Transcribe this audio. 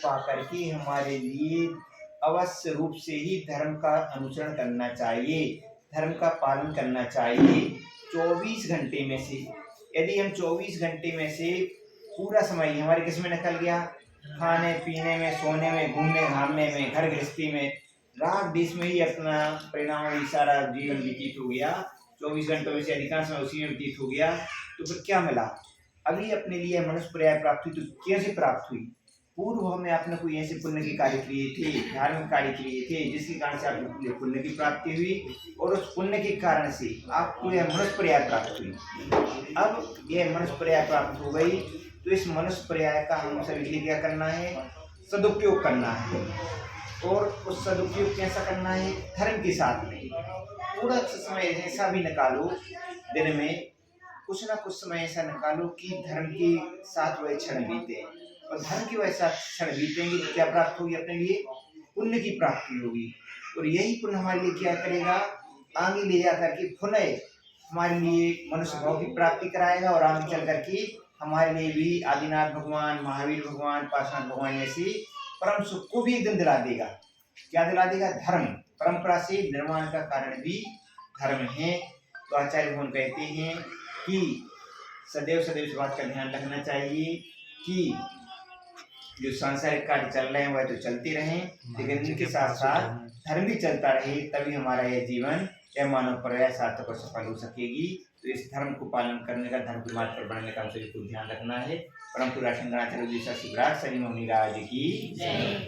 पा करके हमारे लिए अवश्य रूप से ही धर्म का अनुसरण करना चाहिए, धर्म का पालन करना चाहिए। 24 घंटे में से यदि हम 24 घंटे में से पूरा समय हमारे किस में निकल गया, खाने पीने में, सोने में, घूमने घामने में, घर गृहस्थी में, रात देश में ही अपना परिणाम सारा जीवन व्यतीत हो गया, 24 घंटों में से अधिकांश समय उसी में व्यतीत हो गया, तो फिर क्या मिला? अभी अपने लिए मनुष्य पर्याय प्राप्त हुई, तो कैसे प्राप्त हुई? पूर्व में आपने कोई ऐसे पुण्य के कार्य किए थे, धार्मिक कार्य किए थे, जिसके कारण से आपको पुण्य की प्राप्ति हुई, और उस पुण्य के कारण से आपको यह मनुष्य पर्याय प्राप्त हुई। अब यह मनुष्य पर्याय प्राप्त हो गई, तो इस मनुष्य पर्याय का हम सभी के लिए क्या करना है? सदुपयोग करना है। और उस सदुपयोग कैसा करना है? धर्म के साथ में पूरा समय ऐसा भी निकालो, दिन में कुछ ना कुछ समय ऐसा निकालो कि धर्म के साथ वह क्षण बीते, और धर्म के वैसा क्षण बीतेंगे तो क्या प्राप्त होगी? अपने लिए पुण्य की प्राप्ति होगी, और यही पुण्य हमारे लिए क्या करेगा? आगे ले जा करके पुनः हमारे लिए मनुष्य भाव की प्राप्ति कराएगा, और आगे चल करके हमारे लिए भी आदिनाथ भगवान, महावीर भगवान, पार्श्वनाथ भगवान ऐसे परम सुख को भी एक दिन दिला देगा। क्या दिला देगा? धर्म। परंपरा से निर्माण का कारण भी धर्म है। तो आचार्य भगवान कहते हैं कि सदैव सदैव इस बात का ध्यान रखना चाहिए कि जो सांसारिक कार्य चल रहे हैं वह तो चलते रहें, लेकिन इनके साथ साथ धर्म भी चलता रहे, तभी हमारा यह जीवन, यह मानव पर्याय सार्थक और सफल हो सकेगी। तो इस धर्म को पालन करने का, धर्म के मार्ग पर बढ़ने का हम सभी को ध्यान रखना है। परम पूरा शंकराचार्य जी शिवराज शनि मुनि राज की जय।